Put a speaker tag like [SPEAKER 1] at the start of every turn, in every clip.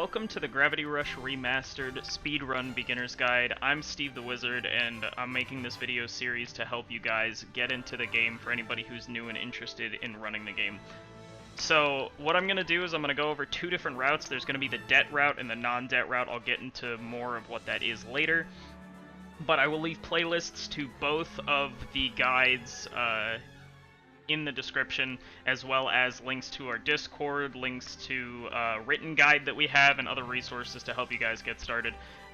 [SPEAKER 1] welcome to the Gravity Rush Remastered Speedrun Beginner's Guide. I'm Steve the Wizard, and I'm making this video series to help you guys get into the game for anybody who's new and interested in running the game. So, what I'm going to do is I'm going to go over two different routes. There's going to be the debt route and the non-debt route. I'll get into more of what that is later. But I will leave playlists to both of the guides in the description, as well as links to our Discord, links to a written guide that we have, and other resources to help you guys get started.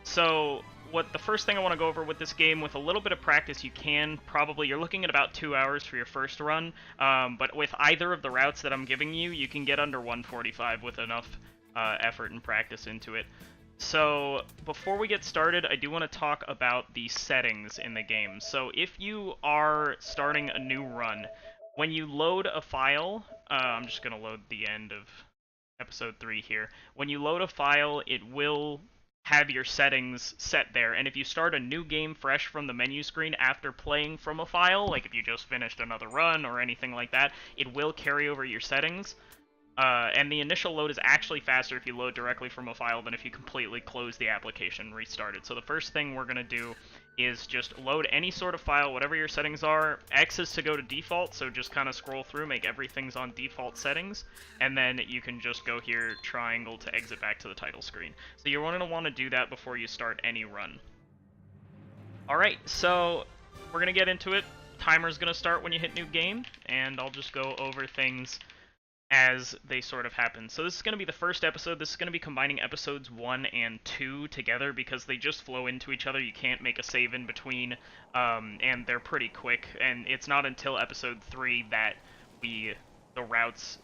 [SPEAKER 1] So, the first thing I want to go over with this game, with a little bit of practice, you're looking at about 2 hours for your first run, but with either of the routes that I'm giving you, you can get under 145 with enough effort and practice into it. So, before we get started, I do want to talk about the settings in the game. So, if you are starting a new run, when you load a file, I'm just going to load the end of episode 3 here. When you load a file, it will have your settings set there, and if you start a new game fresh from the menu screen after playing from a file, like if you just finished another run or anything like that, it will carry over your settings. And the initial load is actually faster if you load directly from a file than if you completely close the application and restart it. So the first thing we're going to do is just load any sort of file, whatever your settings are. X is to go to default, so just kind of scroll through, make everything's on default settings, and then you can just go here, triangle, to exit back to the title screen. So you're going to want to do that before you start any run. Alright, so we're going to get into it. Timer's going to start when you hit new game, and I'll just go over things as they sort of happen. So this is going to be the first episode. This is going to be combining episodes 1 and 2 together because they just flow into each other. You can't make a save in between, and they're pretty quick. And it's not until episode 3 that the routes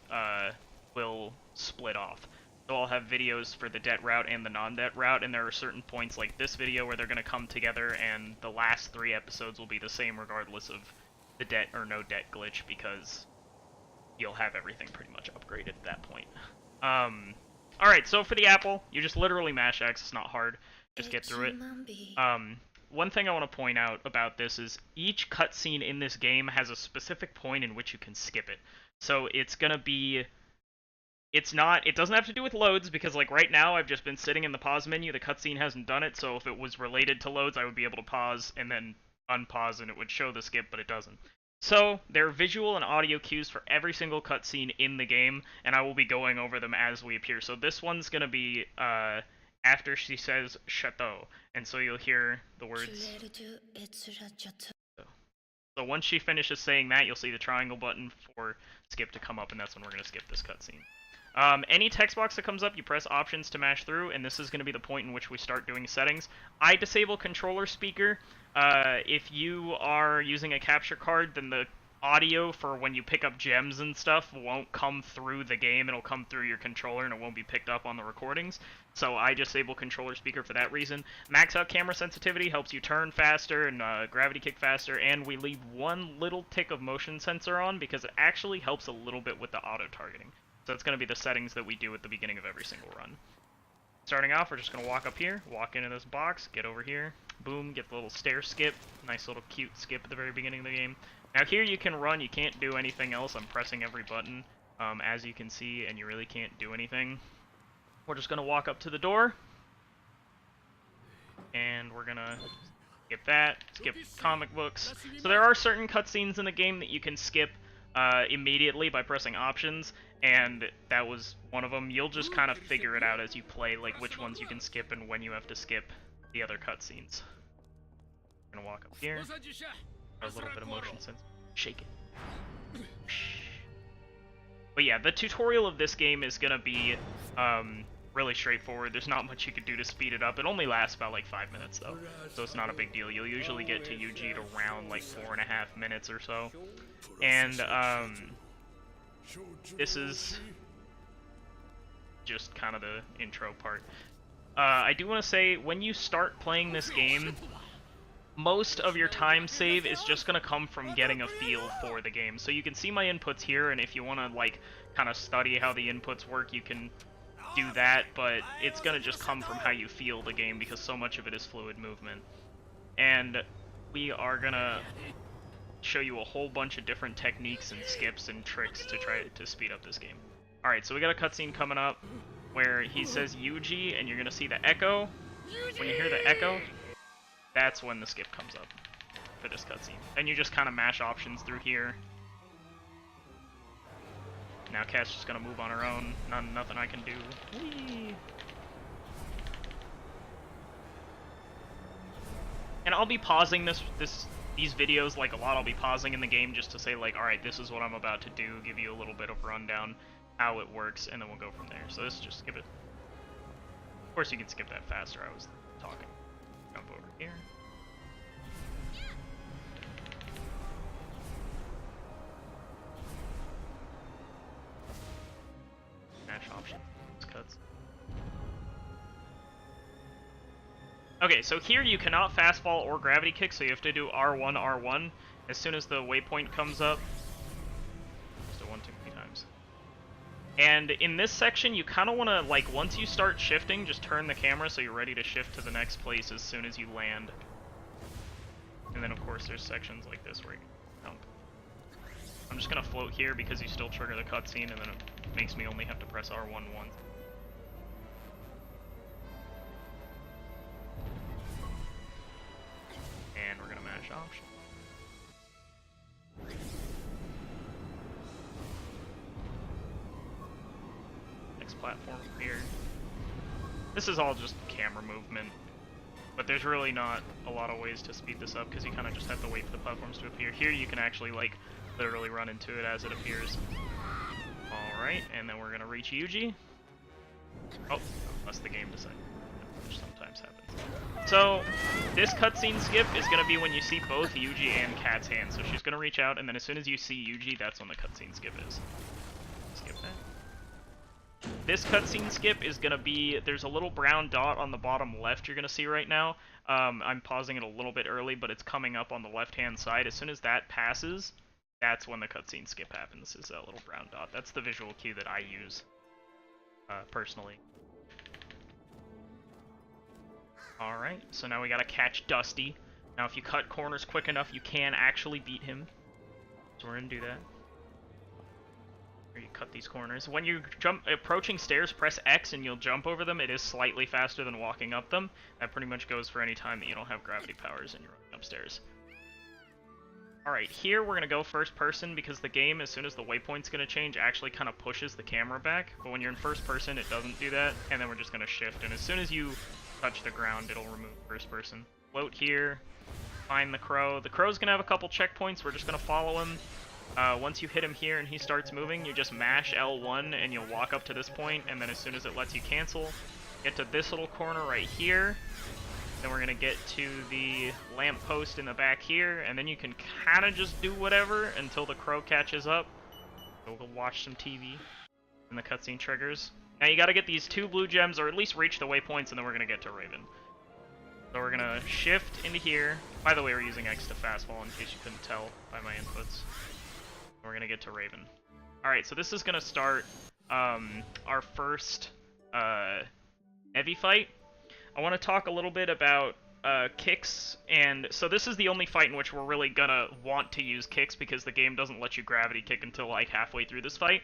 [SPEAKER 1] will split off. So I'll have videos for the debt route and the non-debt route, and there are certain points like this video where they're going to come together, and the last 3 episodes will be the same regardless of the debt or no debt glitch, because you'll have everything pretty much upgraded at that point. Alright, so for the apple, you just literally mash X. It's not hard. Just get through it. One thing I want to point out about this is each cutscene in this game has a specific point in which you can skip it. So it's gonna be... it doesn't have to do with loads, because like right now I've just been sitting in the pause menu, the cutscene hasn't done it, so if it was related to loads I would be able to pause and then unpause and it would show the skip, but it doesn't. So, there are visual and audio cues for every single cutscene in the game, and I will be going over them as we appear. So this one's going to be after she says chateau, and so you'll hear the words. So once she finishes saying that, you'll see the triangle button for skip to come up, and that's when we're going to skip this cutscene. Any text box that comes up, you press options to mash through, and this is going to be the point in which we start doing settings. I disable controller speaker. If you are using a capture card, then the audio for when you pick up gems and stuff won't come through the game. It'll come through your controller and it won't be picked up on the recordings. So I disable controller speaker for that reason. Max out camera sensitivity helps you turn faster and gravity kick faster, and we leave one little tick of motion sensor on because it actually helps a little bit with the auto targeting. So it's going to be the settings that we do at the beginning of every single run. Starting off, we're just going to walk up here, walk into this box, get over here, boom, get the little stair skip. Nice little cute skip at the very beginning of the game. Now here you can run, you can't do anything else. I'm pressing every button, as you can see, and you really can't do anything. We're just going to walk up to the door, and we're going to skip that, skip comic books. So there are certain cutscenes in the game that you can skip immediately by pressing options, and that was one of them. You'll just kind of figure it out as you play, like which ones you can skip and when you have to skip the other cutscenes. I'm gonna walk up here, a little bit of motion sense, shake it. But yeah, the tutorial of this game is gonna be really straightforward. There's not much you could do to speed it up. It only lasts about like 5 minutes though, so it's not a big deal. You'll usually get to UG at around like 4.5 minutes or so. And this is just kind of the intro part. I do want to say, when you start playing this game, most of your time save is just going to come from getting a feel for the game. So you can see my inputs here, and if you want to like kind of study how the inputs work, you can do that, but it's going to just come from how you feel the game, because so much of it is fluid movement. And we are going to show you a whole bunch of different techniques and skips and tricks to try to speed up this game. Alright, so we got a cutscene coming up. where he says Yuji, and you're gonna see the echo. When you hear the echo, that's when the skip comes up for this cutscene. Then you just kind of mash options through here. Now Kat's just gonna move on her own. Nothing I can do. Whee! And I'll be pausing these videos like a lot. I'll be pausing in the game just to say like, all right, this is what I'm about to do. Give you a little bit of rundown how it works, and then we'll go from there. So let's just skip it. Of course, you can skip that faster. I was talking. Jump over here. Mash option. Cuts. Okay, so here you cannot fast fall or gravity kick, so you have to do R1, R1 as soon as the waypoint comes up. So 1 too many times. And in this section, you kind of want to, like, once you start shifting, just turn the camera so you're ready to shift to the next place as soon as you land. And then, of course, there's sections like this where you can jump. I'm just going to float here because you still trigger the cutscene, and then it makes me only have to press R1 once. And we're going to mash option. Platform here. This is all just camera movement, but there's really not a lot of ways to speed this up because you kind of just have to wait for the platforms to appear. Here you can actually like literally run into it as it appears. Alright, and then we're gonna reach Yuji. Oh, unless the game decides, which sometimes happens. So this cutscene skip is gonna be when you see both Yuji and Kat's hands. So she's gonna reach out, and then as soon as you see Yuji, that's when the cutscene skip is. Skip that. This cutscene skip is going to be, there's a little brown dot on the bottom left you're going to see right now. I'm pausing it a little bit early, but it's coming up on the left-hand side. As soon as that passes, that's when the cutscene skip happens, is that little brown dot. That's the visual cue that I use, personally. Alright, so now we got to catch Dusty. Now if you cut corners quick enough, you can actually beat him. So we're going to do that. You cut these corners. When you jump approaching stairs, press X and you'll jump over them. It is slightly faster than walking up them. That pretty much goes for any time that you don't have gravity powers and you're running upstairs. Alright, here we're going to go first person because the game, as soon as the waypoint's going to change, actually kind of pushes the camera back. But when you're in first person, it doesn't do that. And then we're just going to shift. And as soon as you touch the ground, it'll remove first person. Float here. Find the crow. The crow's going to have a couple checkpoints. We're just going to follow him. Once you hit him here and he starts moving, you just mash L1 and you'll walk up to this point, and then as soon as it lets you cancel, get to this little corner right here. Then we're going to get to the lamppost in the back here, and then you can kind of just do whatever until the crow catches up. So we'll watch some TV, and the cutscene triggers. Now you got to get these 2 blue gems, or at least reach the waypoints, and then we're going to get to Raven. So we're going to shift into here. By the way, we're using X to fast fall in case you couldn't tell by my inputs. We're gonna get to Raven. Alright, so this is gonna start our first Nevi fight. I want to talk a little bit about kicks, and so this is the only fight in which we're really gonna want to use kicks because the game doesn't let you gravity kick until like halfway through this fight.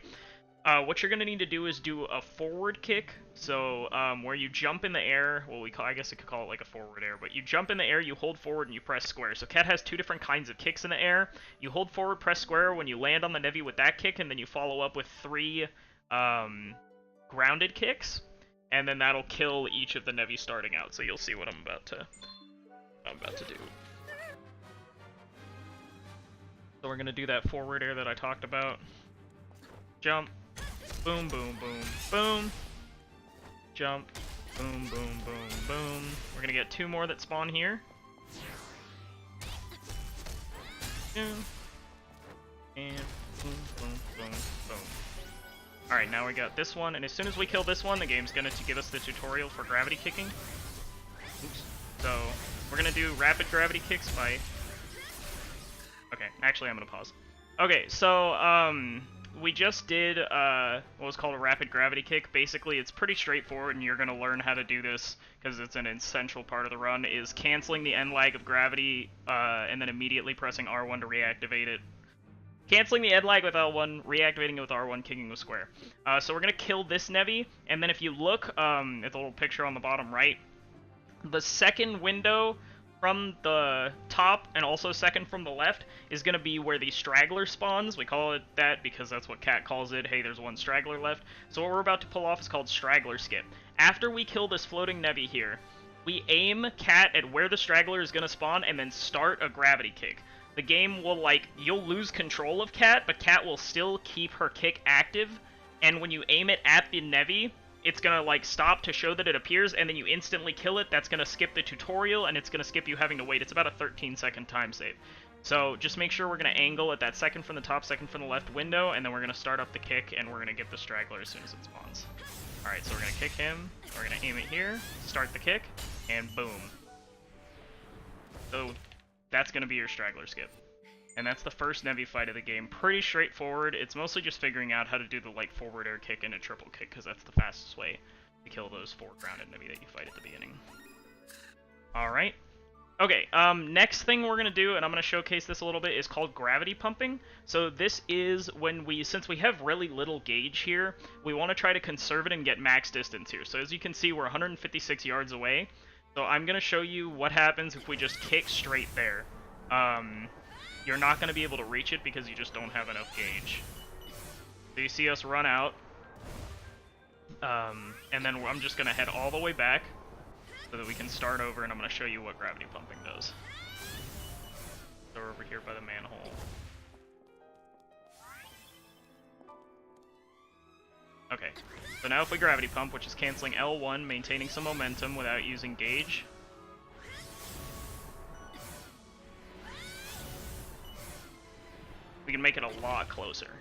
[SPEAKER 1] What you're gonna need to do is do a forward kick, so where you jump in the air. Well, I guess I could call it like a forward air, but you jump in the air, you hold forward, and you press square. So Cat has 2 different kinds of kicks in the air. You hold forward, press square when you land on the Nevi with that kick, and then you follow up with 3 grounded kicks, and then that'll kill each of the Nevi starting out. So you'll see what I'm about to do. So we're gonna do that forward air that I talked about. Jump. Boom, boom, boom, boom. Jump. Boom, boom, boom, boom. We're gonna get 2 more that spawn here. And boom, boom, boom, boom. Alright, now we got this one, and as soon as we kill this one, the game's gonna give us the tutorial for gravity kicking. Oops. So, we're gonna do rapid gravity kicks by... Okay, actually I'm gonna pause. Okay, so, we just did what was called a rapid gravity kick. Basically, it's pretty straightforward, and you're going to learn how to do this because it's an essential part of the run, is canceling the end lag of gravity and then immediately pressing R1 to reactivate it. canceling the ed lag with L1, reactivating it with R1, kicking with square. So we're gonna kill this Nevi, and then if you look at the little picture on the bottom right, the second window from the top and also second from the left is going to be where the straggler spawns. We call it that because that's what Cat calls it. Hey, there's one straggler left. So what we're about to pull off is called straggler skip. After we kill this floating Nevi here, we aim Cat at where the straggler is going to spawn and then start a gravity kick. The game will, like, you'll lose control of Cat, but Cat will still keep her kick active, and when you aim it at the Nevi, it's gonna, like, stop to show that it appears, and then you instantly kill it. That's gonna skip the tutorial, and it's gonna skip you having to wait. It's about a 13-second time save. So just make sure we're gonna angle at that second from the top, second from the left window, and then we're gonna start up the kick, and we're gonna get the straggler as soon as it spawns. Alright, so we're gonna kick him, we're gonna aim it here, start the kick, and boom. So that's gonna be your straggler skip. And that's the first Nevi fight of the game. Pretty straightforward. It's mostly just figuring out how to do the, like, forward air kick and a triple kick, because that's the fastest way to kill those 4 grounded Nevi that you fight at the beginning. Alright. Okay, next thing we're going to do, and I'm going to showcase this a little bit, is called gravity pumping. So this is when since we have really little gauge here, we want to try to conserve it and get max distance here. So as you can see, we're 156 yards away. So I'm going to show you what happens if we just kick straight there. You're not going to be able to reach it because you just don't have enough gauge. So you see us run out, and then I'm just going to head all the way back so that we can start over, and I'm going to show you what gravity pumping does. So we're over here by the manhole. Okay, so now if we gravity pump, which is canceling L1, maintaining some momentum without using gauge, we can make it a lot closer.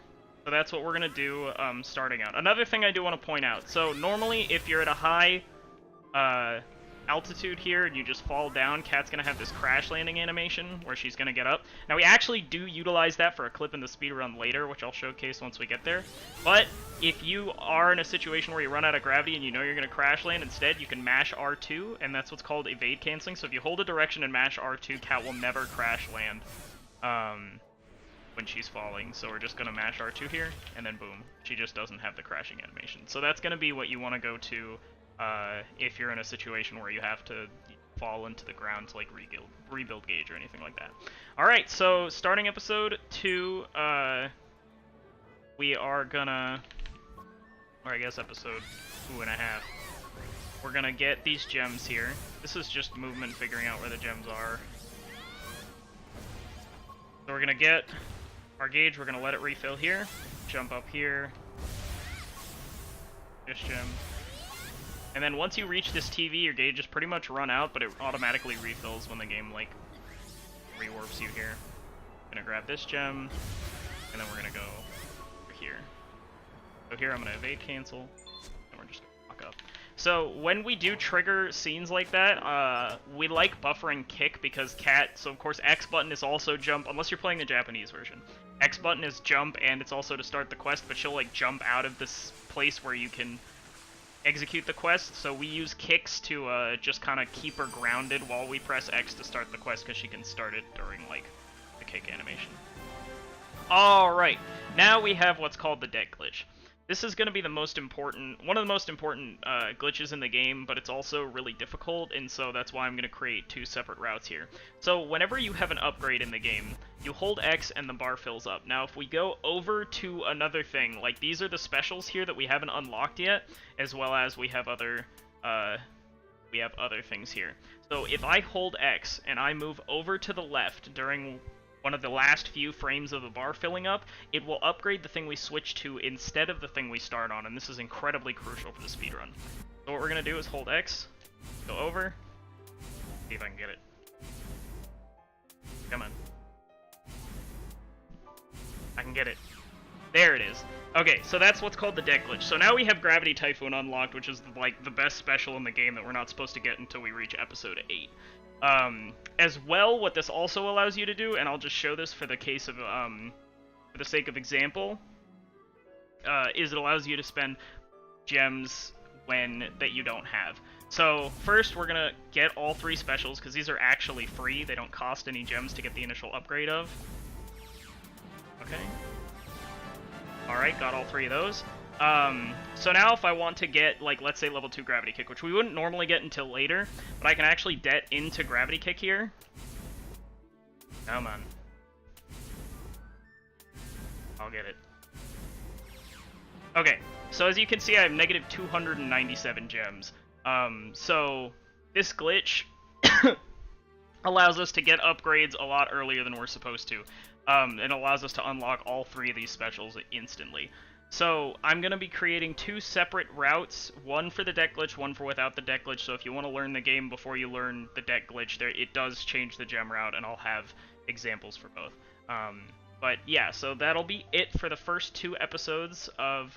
[SPEAKER 1] So that's what we're going to do starting out. Another thing I do want to point out, so normally if you're at a high altitude here and you just fall down, Cat's going to have this crash landing animation where she's going to get up. Now we actually do utilize that for a clip in the speedrun later, which I'll showcase once we get there. But if you are in a situation where you run out of gravity and you know you're going to crash land, instead you can mash R2, and that's what's called evade canceling. So if you hold a direction and mash R2, Cat will never crash land when she's falling. So we're just going to mash R2 here, and then boom, she just doesn't have the crashing animation. So that's going to be what you want to go to if you're in a situation where you have to fall into the ground to, like, rebuild gauge or anything like that. Alright, so starting episode 2, we are gonna, or I guess episode 2.5, we're gonna get these gems here. This is just movement, figuring out where the gems are. So we're gonna get our gauge, we're gonna let it refill here, jump up here, this gem. And then once you reach this TV, your gauge is pretty much run out, but it automatically refills when the game, like, rewarps you here. I'm gonna grab this gem, and then we're gonna go over here. So here I'm gonna evade cancel, and we're just gonna walk up. So when we do trigger scenes like that, we like buffering kick because Cat, so of course X button is also jump, unless you're playing the Japanese version. X button is jump, and it's also to start the quest, but she'll, like, jump out of this place where you can execute the quest, so we use kicks to just kind of keep her grounded while we press X to start the quest, because she can start it during, like, the kick animation. Alright, now we have what's called the deck glitch. This is going to be the most important, one of the most important glitches in the game, but it's also really difficult, and so that's why I'm going to create 2 separate routes here. So whenever you have an upgrade in the game, you hold X and the bar fills up. Now if we go over to another thing, like these are the specials here that we haven't unlocked yet, as well as we have other things here. So if I hold X and I move over to the left during one of the last few frames of the bar filling up, it will upgrade the thing we switch to instead of the thing we start on, and this is incredibly crucial for the speedrun. So what we're going to do is hold X, go over, see if I can get it. Come on. I can get it. There it is. Okay, so that's what's called the deck glitch. So now we have Gravity Typhoon unlocked, which is, like, the best special in the game that we're not supposed to get until we reach episode 8. As well, what this also allows you to do, and I'll just show this for the case of, for the sake of example, is it allows you to spend gems that you don't have. So first we're gonna get all 3 specials, because these are actually free, they don't cost any gems to get the initial upgrade of. Okay. Alright, got all 3 of those. So now if I want to get, like, let's say level 2 Gravity Kick, which we wouldn't normally get until later, but I can actually det into Gravity Kick here. Come on. I'll get it. Okay, so as you can see, I have negative 297 gems. So this glitch allows us to get upgrades a lot earlier than we're supposed to. It allows us to unlock all 3 of these specials instantly. So I'm going to be creating 2 separate routes, one for the deck glitch, one for without the deck glitch. So if you want to learn the game before you learn the deck glitch, it does change the gem route, and I'll have examples for both. But yeah, so that'll be it for the first 2 episodes of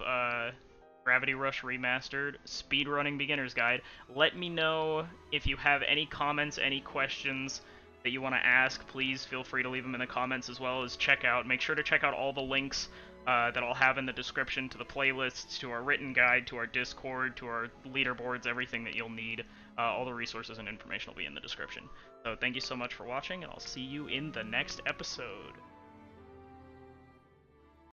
[SPEAKER 1] Gravity Rush Remastered Speedrunning Beginner's Guide. Let me know if you have any comments, any questions that you want to ask. Please feel free to leave them in the comments, as well as make sure to check out all the links that I'll have in the description to the playlists, to our written guide, to our Discord, to our leaderboards, everything that you'll need. All the resources and information will be in the description. So thank you so much for watching, and I'll see you in the next episode.